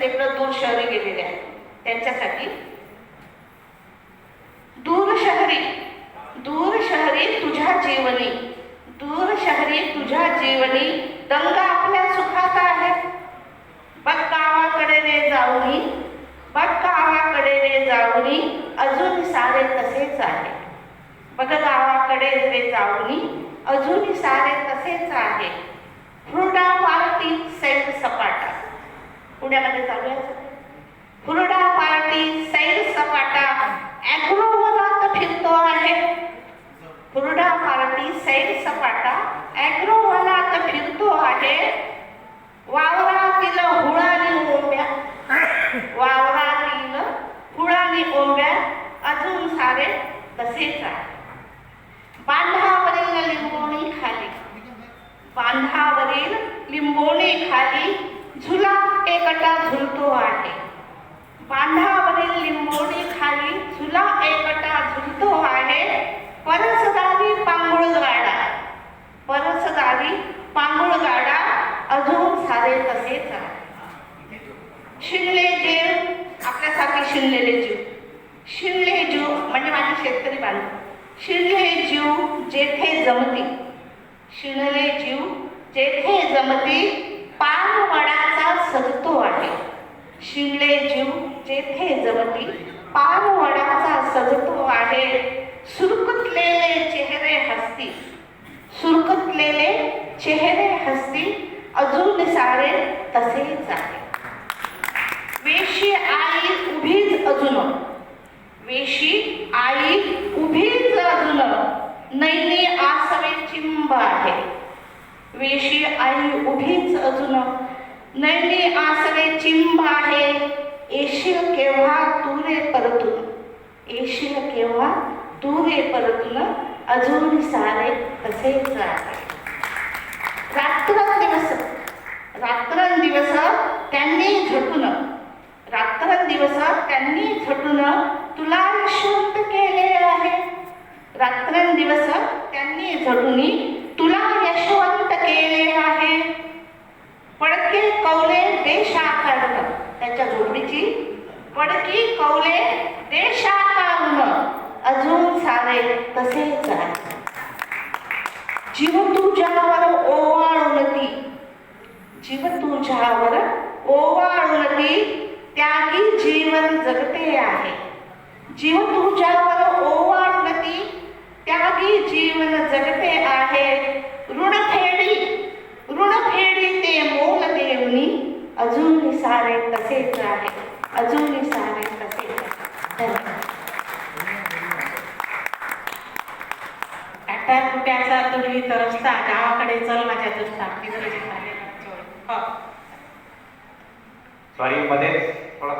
लेकरं दूर शहरी गेलेले आहेत त्यांच्यासाठी दूर शहरी तुझ्या जीवनी, दूर शहरी तुझ्या जीवनी दंगा आपल्या सुखाचा आहे. बघ गावाकडे रे जाऊनी, बघ गावाकडे रे जाऊनी अजून सारे तसेच आहे. बघ गावाकडे रे जाऊनी अजून सारे तसेच आहे. हुरडा पार्टी सैर सपाटा पुण्यामध्ये चालू आहे. हुरडा पार्टी सैर सपाटा ॲग्रो वनात फिरतो आहे. हुरडा पार्टी सैर सपाटा ॲग्रो वनात फिरतो आहे. वावरातील हुळानी ओंब्या, वावरातील हुळानी ओंब्या अजून सारे तसेच आहे. बांधावरील लिंबोणी खाली, बांधावरील लिंबोणी खाली झुला एकटा झुलतो आहे. बांधावरील लिंबोणी खाली झुला एकटा झुलतो आहे. परसदारी पांगुळ गाडा, परसदारी पांगुळ गाडा अजून सारे तसेच आहे. शिणले जीव आपल्यासारखे शिणलेले जीव, शिणले जीव म्हणजे माझे शेतकरी बांधव. शिणले जीव जेथे जमती, शिणले जीव जेथे जमती पान वडाचा सजतो आहे. शिणले जीव जेथे जमती पान वडाचा सजतो आहे. सुरकुतलेले चेहरे हसती, सुरकुतलेले चेहरे हसती अजून सारे तसेच आहे. वेशी आई उभीच अजून, वेशी आई उभीच अजून नैनी आसवे चिंब आहे. वेशी आई उभीच अजून नैनी आसवे चिंब आहे. येशील केव्हा तू रे परतून, येशील केव्हा तू रे परतून अजून सारे तसेच आहे. रात्रंदिवस, रात्रंदिवस त्यांनी झटून, रात्रंदिवस त्यांनी झटून तुला यशवंत केले आहे. रात्रंदिवस त्यांनी झटून तुला यशवंत केले आहे. पडके कौले देशाकारण, त्याच्या जोडीची पडकी कौले देशाकारण अजून सारे तसेच आहे. जीव तुझ्यावर ओवाळून ती, जीव तुझ्यावर ओवाळून ती त्यागी जीवन जगते आहे. जीव तुझ्यावर ओवाळून ती त्यागी जीवन जगते आहे. ऋणफेडी ते मोल देवनी अजून सारे तसेच आहे, अजून सारे तसेच आहे. टाटा कुट्याचा तुझी तरसता गावाकडे चल माझ्या दुष्टा. सॉरी मध्येच थोडा